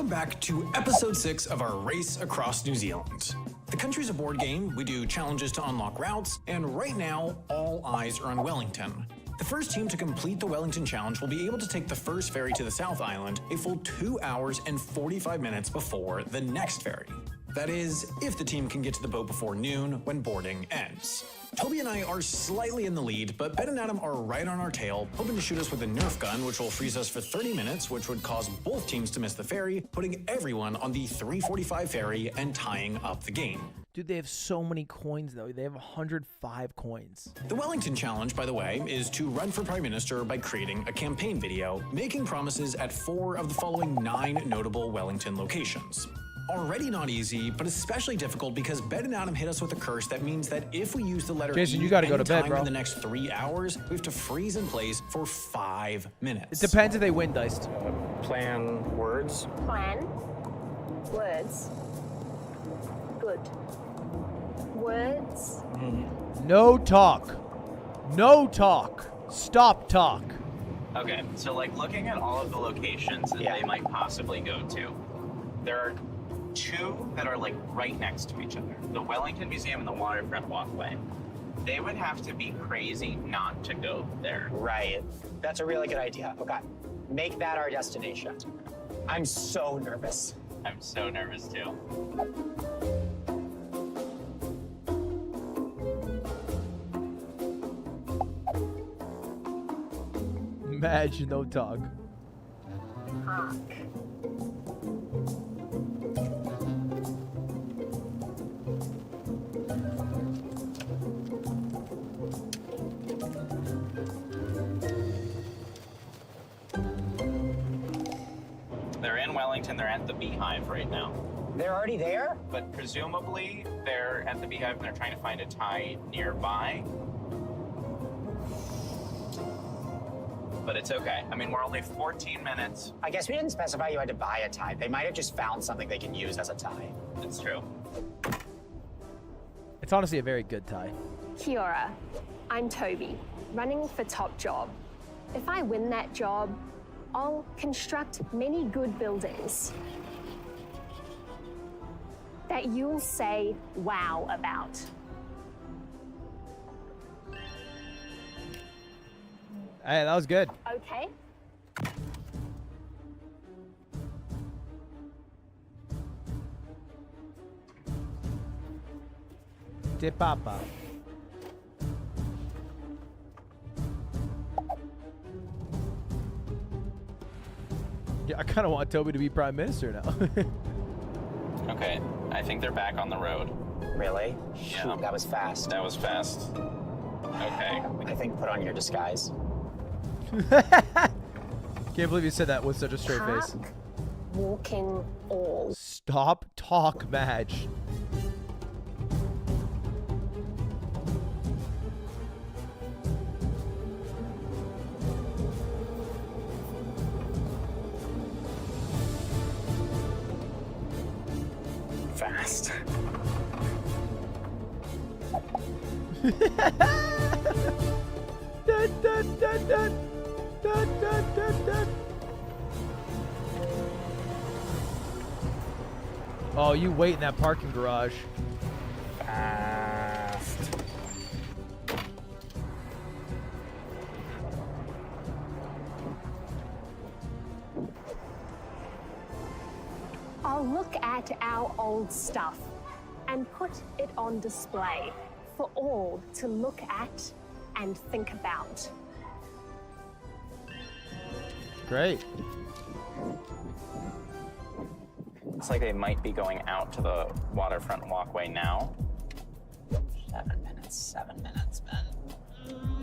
Welcome back to episode 6 of our race across New Zealand. The country's a board game, we do challenges to unlock routes, and right now, all eyes are on Wellington. The first team to complete the Wellington Challenge will be able to take the first ferry to the South Island a full 2 hours and 45 minutes before the next ferry. That is, if the team can get to the boat before noon when boarding ends. Toby and I are slightly in the lead, but Ben and Adam are right on our tail, hoping to shoot us with a Nerf gun, which will freeze us for 30 minutes, which would cause both teams to miss the ferry, putting everyone on the 3:45 ferry and tying up the game. Dude, they have so many coins, though. They have 105 coins. The Wellington Challenge, by the way, is to run for Prime Minister by creating a campaign video, making promises at 4 of the following 9 notable Wellington locations. Already not easy, but especially difficult because Ben and Adam hit us with a curse that means that if we use the letter Jason, E you gotta go to bed, anytime bro. in the next 3 hours, we have to freeze in place for 5 minutes. It depends if they win, Diced. Plan words. Plan. Words. Good. Words. No talk. No talk. Stop talk. Okay, so like looking at all of the locations that they might possibly go to, there are 2 that are like right next to each other. The Wellington Museum and the Waterfront Walkway. They would have to be crazy not to go there. Right. That's a really good idea. Okay. Make that our destination. I'm so nervous. I'm so nervous too. Imagine no talk. Park. They're in Wellington, they're at the Beehive right now. They're already there? But presumably they're at the Beehive and they're trying to find a tie nearby. But it's okay. I mean, we're only 14 minutes. I guess we didn't specify you had to buy a tie. They might have just found something they can use as a tie. It's true. It's honestly a very good tie. Kia ora. I'm Toby, running for top job. If I win that job, I'll construct many good buildings that you'll say wow about. Hey, that was good. Okay? Te papa. Yeah, I kind of want Toby to be prime minister now. Okay, I think they're back on the road. Really? Yeah. Shoot, that was fast. That was fast. Okay. I think put on your disguise. Can't believe you said that with such a straight Park, face. walking, all. Stop talk, Madge. Fast. Dun, dun, dun, dun. Dun, dun, dun, dun. Oh, you wait in that parking garage. Fast. I'll look at our old stuff and put it on display for all to look at and think about. Great. Looks like they might be going out to the Waterfront Walkway now. 7 minutes. 7 minutes, man.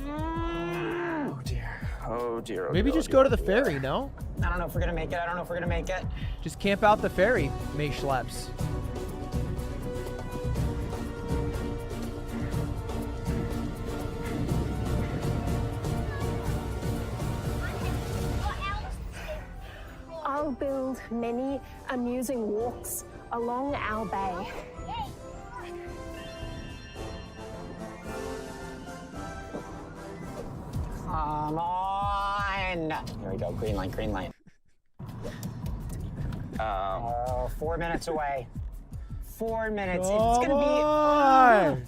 Oh dear. Oh dear. Oh Maybe dear, just oh go to dear, the oh dear. ferry, no? I don't know if we're gonna make it. I don't know if we're gonna make it. Just camp out the ferry, May Schleps. I'll build many amusing walks along our bay. Come on. Here we go. Green light, green light. Oh, 4 minutes away. 4 minutes. Come It's gonna on.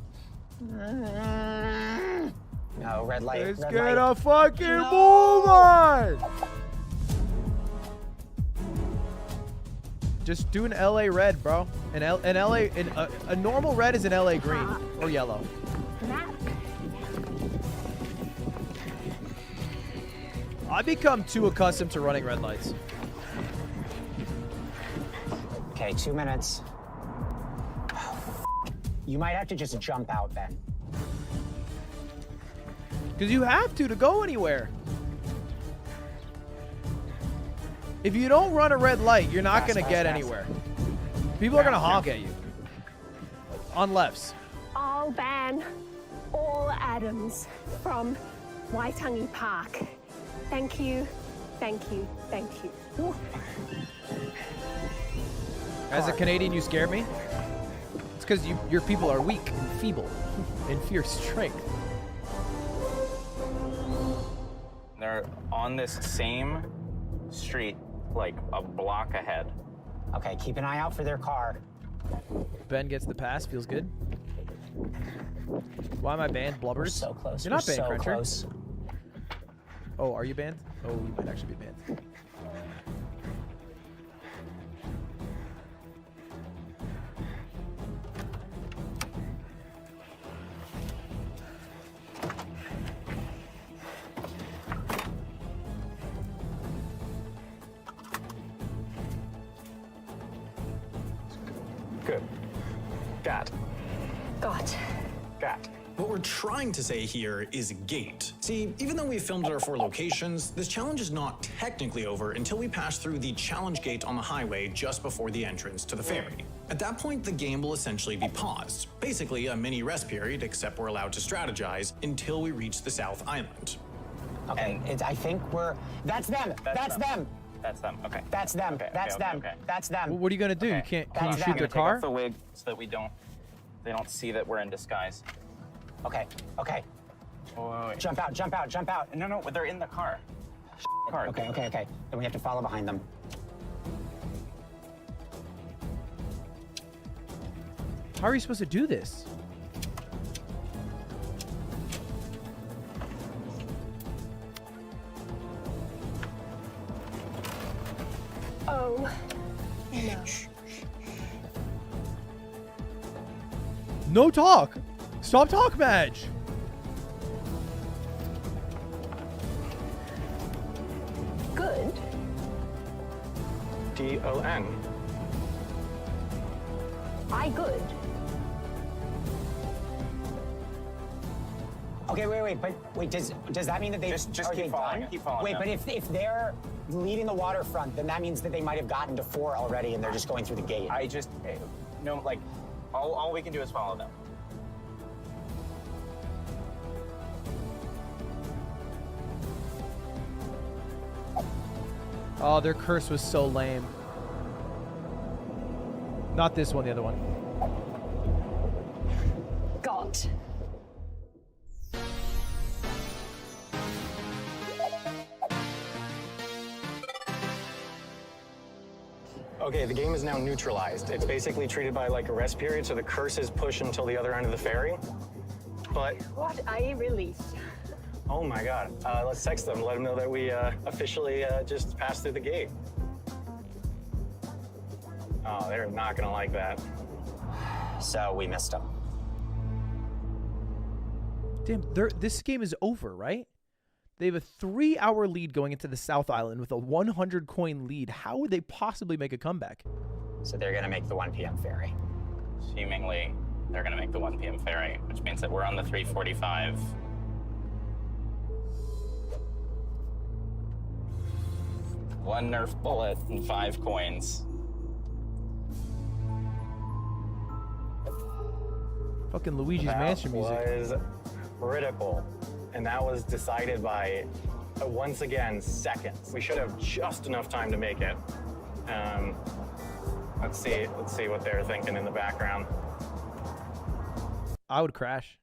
be. No, red light. Let's red get light. a fucking move on. Just do an LA red, bro. A normal red is an LA green or yellow. Map. I become too accustomed to running red lights. Okay, 2 minutes. You might have to just jump out then. Because you have to go anywhere. If you don't run a red light, you're not Fast, going to get fast, fast. anywhere. People are going to honk at you. On lefts. I'll ban all Adams from Waitangi Park. Thank you, thank you, thank you. Ooh. As a Canadian, you scare me. It's because your people are weak and feeble and fear strength. They're on this same street, like a block ahead. Okay, keep an eye out for their car. Ben gets the pass. Feels good. Why am I banned? We're Blubbers? so close. You're not We're banned, so Cruncher. close. Oh, are you banned? Oh, you might actually be banned. Good. Got. God. Got. What we're trying to say here is gate. See, even though we filmed at our 4 locations, this challenge is not technically over until we pass through the challenge gate on the highway just before the entrance to the ferry. At that point, the game will essentially be paused. Basically a mini rest period, except we're allowed to strategize until we reach the South Island. Okay, I think we're. That's them. That's them. That's them. Okay. That's them. Okay, That's okay, them. okay. That's them. Well, what are you going to do? Okay. You can't. Can That's you them. shoot their Take off car? the wig so that they don't see that we're in disguise. Okay. Okay. Oh, wait. Jump out. Jump out. Jump out. No, they're in the car. Car. Okay. Okay. Okay. Then we have to follow behind them. How are you supposed to do this? Oh, no. No talk. Stop talk, Madge. Good. D-O-N. I good. Okay, wait, does that mean that they Just are keep they following done? it, keep following Wait, them. but if they're leading the waterfront, then that means that they might have gotten to 4 already and they're just going through the gate. No, like, all we can do is follow them. Oh, their curse was so lame. Not this one, the other one. Got. Okay, the game is now neutralized. It's basically treated by like a rest period, so the curse is pushed until the other end of the ferry. But, What a relief. oh my God, let's text them, let them know that we officially just passed through the gate. Oh, they're not gonna like that. So we missed them. Damn, this game is over, right? They have a 3-hour lead going into the South Island with a 100 coin lead. How would they possibly make a comeback? So they're gonna make the 1 p.m. ferry. Seemingly, they're going to make the 1 p.m. ferry, which means that we're on the 3:45. One Nerf bullet and 5 coins. Fucking Luigi's Mansion music. Was critical, and that was decided by, once again, seconds. We should have just enough time to make it. Let's see what they're thinking in the background. I would crash.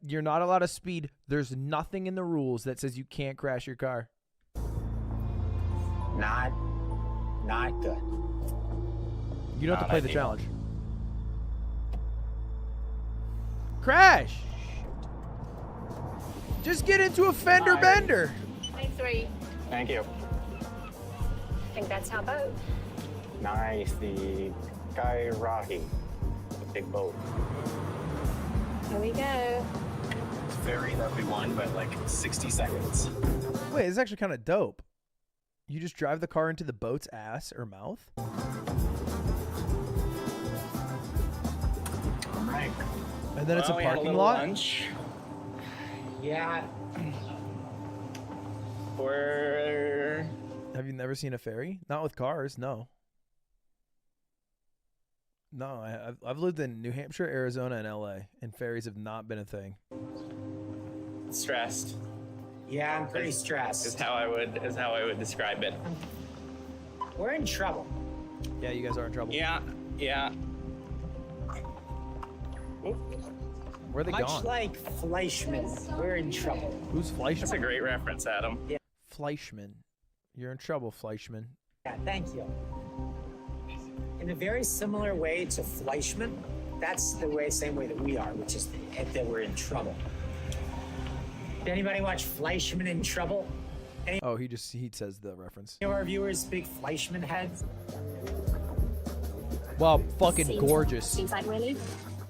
You're not allowed to speed. There's nothing in the rules that says you can't crash your car. Not good. You don't have to Not play the ideal. challenge. Crash! Just get into a fender bender. 23. Thank you. I think that's our boat. Nice, the Kairahi, the big boat. Here we go. Ferry that we won by like 60 seconds. Wait, it's actually kind of dope. You just drive the car into the boat's ass or mouth? All right. And then it's a Well, we had parking little lot? Lunch. Yeah. We're Have you never seen a ferry? Not with cars, no. No, I've lived in New Hampshire, Arizona, and LA, and ferries have not been a thing. stressed. Yeah, I'm pretty stressed. Is how I would describe it. We're in trouble. Yeah, you guys are in trouble. Yeah. Where are they Much gone? like Fleischmann, we're in trouble. Who's That's a Fleischman? great reference, Adam. Fleischman. You're in trouble, Fleischman. Yeah, thank you. In a very similar way to Fleischmann, that's the same way that we are, which is that we're in trouble. Did anybody watch Fleischmann in Trouble? Oh, he says the reference. Any of our viewers big Fleischmann heads? Wow, fucking gorgeous. Seems like really.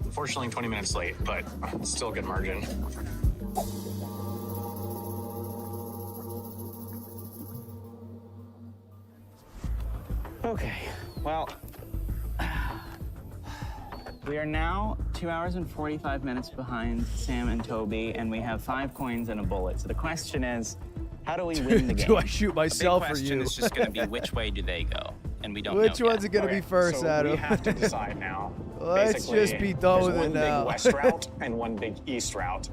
Unfortunately, 20 minutes late, but still a good margin. Okay. Well, we are now 2 hours and 45 minutes behind Sam and Toby, and we have 5 coins and a bullet. So the question is, how do we win the game? Do I shoot myself the or big question you? is just going to be which way do they go, and we don't Which know one's yet. it gonna be first, so Adam? we have to decide now. Let's Basically, just be done there's with it one now. big west route and one big east route.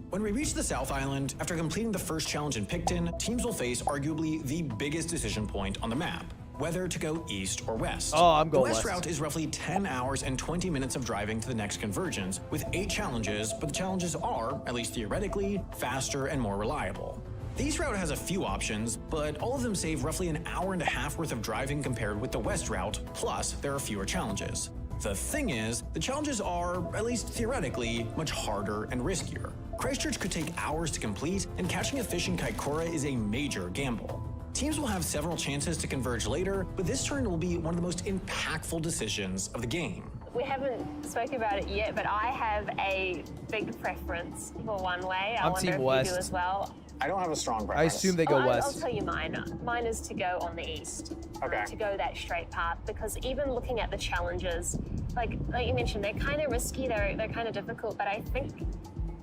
When we reach the South Island, after completing the first challenge in Picton, teams will face arguably the biggest decision point on the map: whether to go east or west. Oh, I'm going The west west. route is roughly 10 hours and 20 minutes of driving to the next convergence, with 8 challenges, but the challenges are, at least theoretically, faster and more reliable. The east route has a few options, but all of them save roughly an hour and a half worth of driving compared with the west route, plus there are fewer challenges. The thing is, the challenges are, at least theoretically, much harder and riskier. Christchurch could take hours to complete, and catching a fish in Kaikoura is a major gamble. Teams will have several chances to converge later, but this turn will be one of the most impactful decisions of the game. We haven't spoken about it yet, but I have a big preference for one way. I I'm wonder Team if West. you do as well. I don't have a strong I preference. assume they go I'll west. tell you mine. Mine is to go on the east. Okay. To go that straight path, because even looking at the challenges, like you mentioned, they're kind of risky. They're kind of difficult, but I think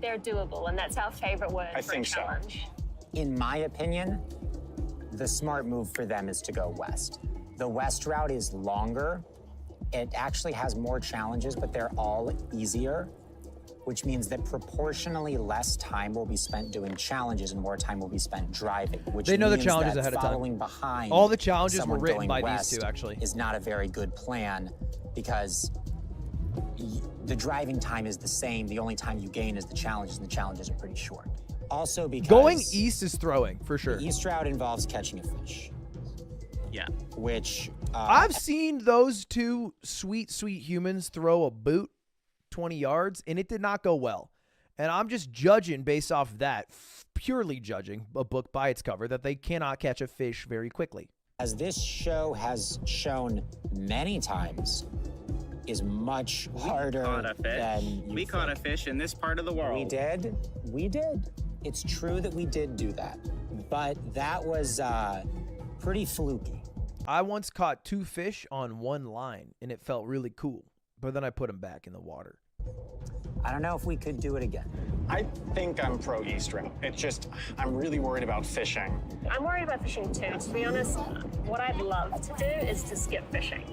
they're doable, and that's our favorite word I for think a so. challenge. In my opinion, the smart move for them is to go west. The west route is longer. It actually has more challenges, but they're all easier, which means that proportionally less time will be spent doing challenges and more time will be spent driving. Which They know the means challenges that ahead of time. following behind All the challenges were someone written going by these west two, actually. is not a very good plan because the driving time is the same. The only time you gain is the challenges, and the challenges are pretty short. Also, because Going east is throwing, for sure. the east route involves catching a fish, Yeah. which I've seen those two sweet, sweet humans throw a boot 20 yards, and it did not go well. And I'm just judging based off that, purely judging a book by its cover, that they cannot catch a fish very quickly. as this show has shown many times, is much harder Caught a fish. than you We caught a think. fish in this part of the world. We did. We did. It's true that we did do that, but that was pretty fluky. I once caught 2 fish on 1 line, and it felt really cool. But then I put them back in the water. I don't know if we could do it again. I think I'm pro east route. It's just, I'm really worried about fishing. I'm worried about fishing too. To be honest, what I'd love to do is to skip fishing.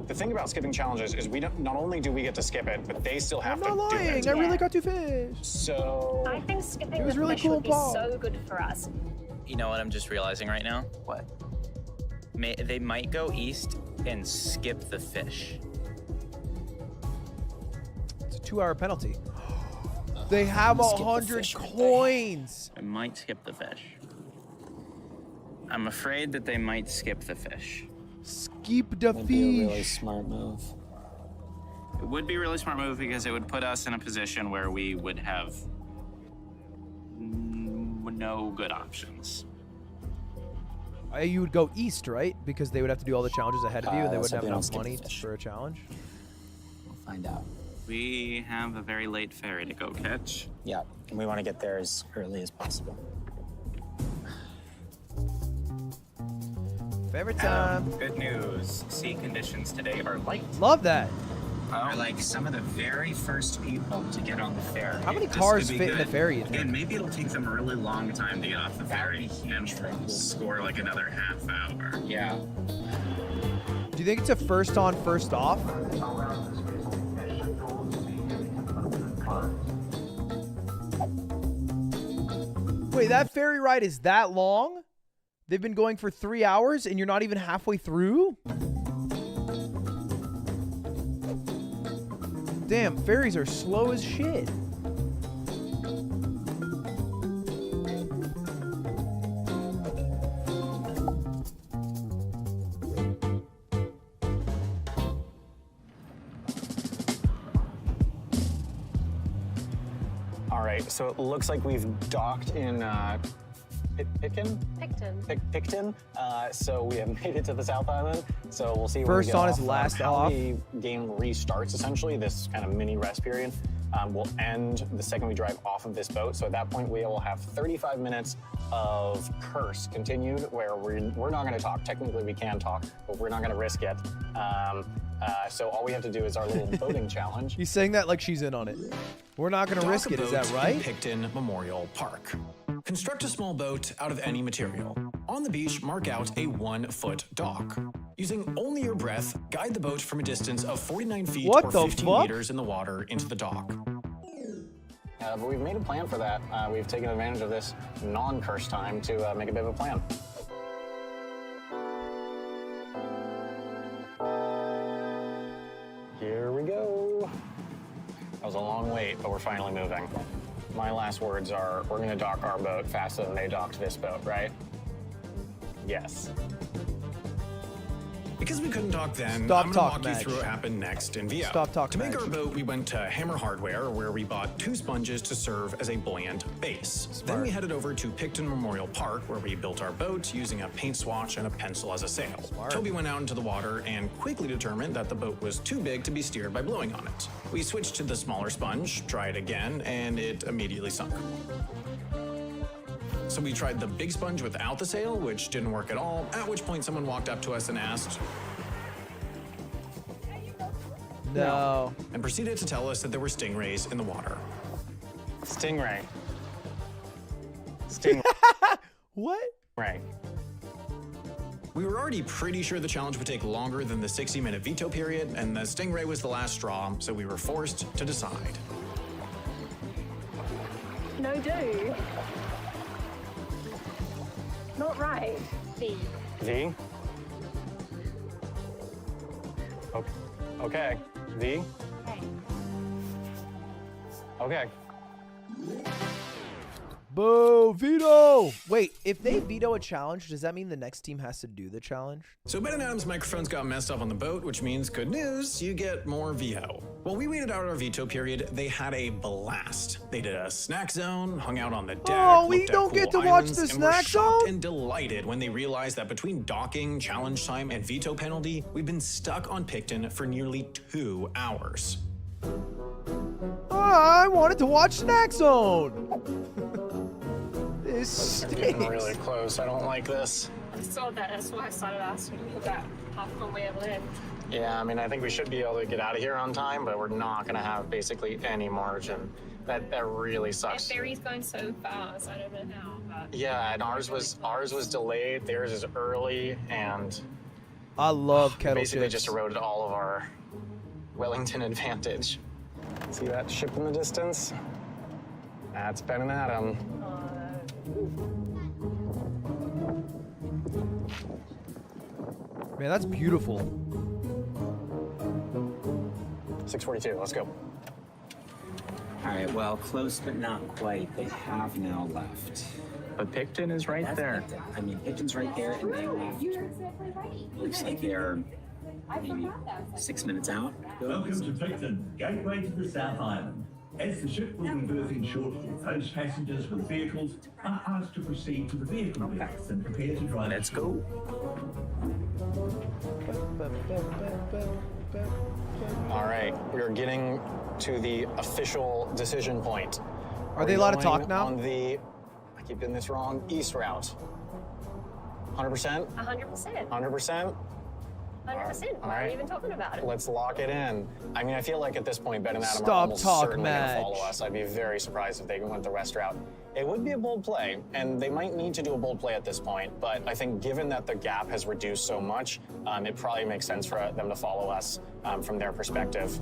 The thing about skipping challenges is we don't, not only do we get to skip it, but they still have I'm not to do lying. it. I really got 2 fish. So I think skipping It was the really fish cool would be ball. so good for us. You know what I'm just realizing right now? What? They might go east and skip the fish. It's a 2-hour penalty. They have Skip the 100 fish, right there. coins. I might skip the fish. I'm afraid that they might skip the fish. Skip the That'd be a really fish. smart move. It would be a really smart move because it would put us in a position where we would have no good options. You would go east, right? Because they would have to do all the challenges ahead of you, and they let's wouldn't have hope they don't enough skip money the fish. for a challenge. We'll find out. We have a very late ferry to go catch. Yeah, and we want to get there as early as possible. Favorite time. Good news. Sea conditions today are light. Love that. We're like some of the very first people to get on the ferry. How many This cars could be fit in the good. ferry, you think? And maybe it'll take them a really long time to get off the ferry and we'll score like another half hour. Yeah. Do you think it's a first on, first off? Wait, that ferry ride is that long? They've been going for 3 hours and you're not even halfway through? Damn, ferries are slow as shit. All right, so it looks like we've docked in Pitkin? Picton. So we have made it to the South Island. So we'll see when First we get on off, is last how off. the game restarts, essentially, this kind of mini rest period. Will end the second we drive off of this boat. So at that point, we will have 35 minutes of curse continued, where we're not going to talk. Technically, we can talk, but we're not going to risk it. So all we have to do is our little boating challenge. He's saying that like she's in on it. We're not going to risk it, is that right? Picton Memorial Park. Construct a small boat out of any material. On the beach, mark out a 1-foot dock. Using only your breath, guide the boat from a distance of 49 feet What or the 15 fuck? meters in the water into the dock. But we've made a plan for that. We've taken advantage of this non-curse time to make a bit of a plan. Here we go. That was a long wait, but we're finally moving. My last words are, we're gonna dock our boat faster than they docked this boat, right? Yes. Because we couldn't talk then, Stop I'm going to talk walk match. you through what happened next in VO. Stop talk To make match. our boat, we went to Hammer Hardware, where we bought 2 sponges to serve as a buoyant base. Then we headed over to Picton Memorial Park, where we built our boat using a paint swatch and a pencil as a sail. Toby went out into the water and quickly determined that the boat was too big to be steered by blowing on it. We switched to the smaller sponge, tried again, and it immediately sunk. So we tried the big sponge without the sail, which didn't work at all, at which point someone walked up to us and asked, No. and proceeded to tell us that there were stingrays in the water. Stingray. Stingray. What? We were already pretty sure the challenge would take longer than the 60-minute veto period, and the stingray was the last straw, so we were forced to decide. No do. Not right. V. V? Okay. V? Okay. Boo, veto! Wait, if they veto a challenge, does that mean the next team has to do the challenge? So Ben and Adam's microphones got messed up on the boat, which means good news, you get more VO. While we waited out our veto period, they had a blast. They did a snack zone, hung out on the deck. Oh, we looked at don't cool get to watch islands, the and snack were shocked zone? and delighted when they realized that between docking, challenge time, and veto penalty, we've been stuck on Picton for nearly 2 hours. I wanted to watch Snack Zone. This Getting stinks. really close. I don't like this. I saw that. That's why I started asking about how come we have left. Yeah, I mean, I think we should be able to get out of here on time, but we're not going to have basically any margin. That really That sucks. ferry's going so fast. I don't know how, but Yeah, and ours was delayed. Theirs is early, and I love kettle basically chips. just eroded all of our Wellington advantage. See that ship in the distance? That's Ben and Adam. Man, that's beautiful. 6:42. Let's go. All right, well, close but not quite. They have now left. But Picton is right That's there. Picton. I mean, Picton's right there, and they left. Looks like they're maybe 6 minutes out. Welcome to Picton, gateway to the South Island. As the ship will be berthing shortly, those passengers with vehicles are asked to proceed to the vehicle decks and prepare to drive. Let's go. All right, we are getting to the official decision point. Are they allowed to talk now? On the, I keep getting this wrong, east route. 100%? 100%. 100%? 100%. Why are you even talking about it? Let's lock it in. I mean, I feel like at this point, Ben and Adam are Stop almost talk certainly going to match. follow us. I'd be very surprised if they went the west route. It would be a bold play, and they might need to do a bold play at this point, but I think given that the gap has reduced so much, it probably makes sense for them to follow us from their perspective.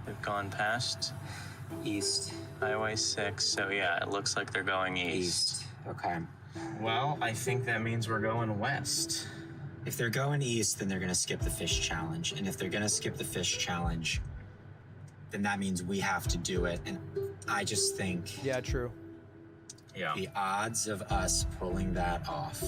They've gone past East. Highway 6, so yeah, it looks like they're going east. Okay. Well, I think that means we're going west. If they're going east, then they're going to skip the fish challenge. And if they're going to skip the fish challenge, then that means we have to do it. And I just think Yeah, true. Yeah. the odds of us pulling that off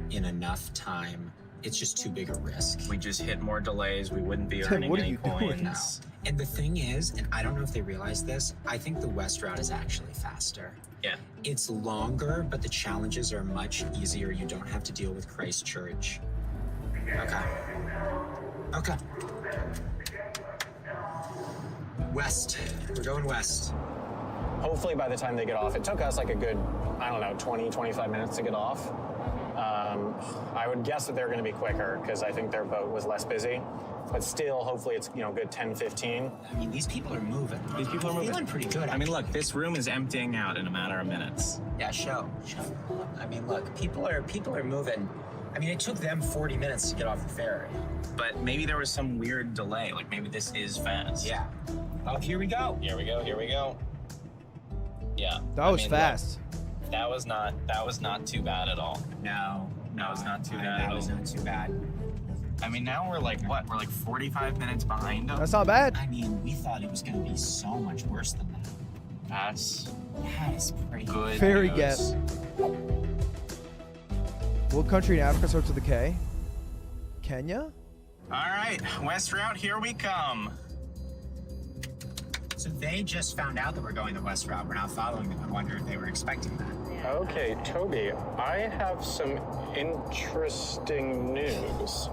in enough time, it's just too big a risk. We just hit more delays. We wouldn't be Tim, earning what are any you doing? coins. And the thing is, and I don't know if they realize this, I think the west route is actually faster. Yeah. It's longer, but the challenges are much easier. You don't have to deal with Christchurch. Okay. Okay. West. We're going west. Hopefully by the time they get off, it took us like a good, I don't know, 20, 25 minutes to get off. I would guess that they're going to be quicker because I think their boat was less busy. But still, hopefully it's, good 10, 15. I mean, these people are moving. These people are moving. Feeling pretty good. I mean, look, this room is emptying out in a matter of minutes. Yeah, show. I mean, look, people are moving. I mean, it took them 40 minutes to get off the ferry. But maybe there was some weird delay. Like maybe this is fast. Yeah. Oh, here we go. Here we go. Here we go. Yeah. That was fast. Look, that was not too bad at all. No. That was not too bad That at was all. not too bad. I mean, now we're like what? We're like 45 minutes behind them. That's not bad. I mean, we thought it was going to be so much worse than that. That's That is pretty good. Fairy news. guess. What country in Africa starts with a K? Kenya? All right, west route, here we come. So they just found out that we're going the west route. We're not following them. I wonder if they were expecting that. Okay, Toby, I have some interesting news.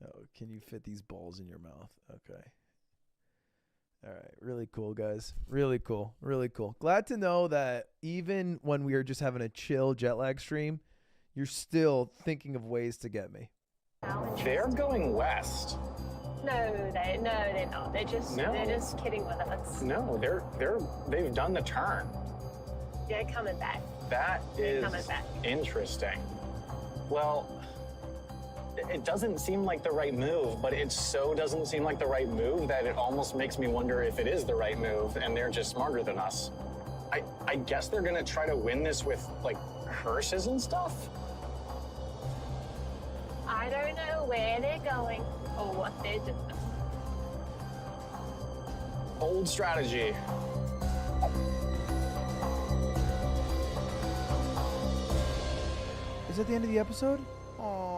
Oh, can you fit these balls in your mouth? Okay. All right. Really cool, guys. Really cool. Really cool. Glad to know that even when we are just having a chill jet lag stream, you're still thinking of ways to get me. They're going west. No, they're not. They're just kidding with us. No, they've done the turn. They're coming back. That is Coming back. interesting. Well, it doesn't seem like the right move, but it so doesn't seem like the right move that it almost makes me wonder if it is the right move and they're just smarter than us. I guess they're gonna try to win this with like curses and stuff. I don't know where they're going or what they're doing. Bold strategy. Is that the end of the episode? Aww.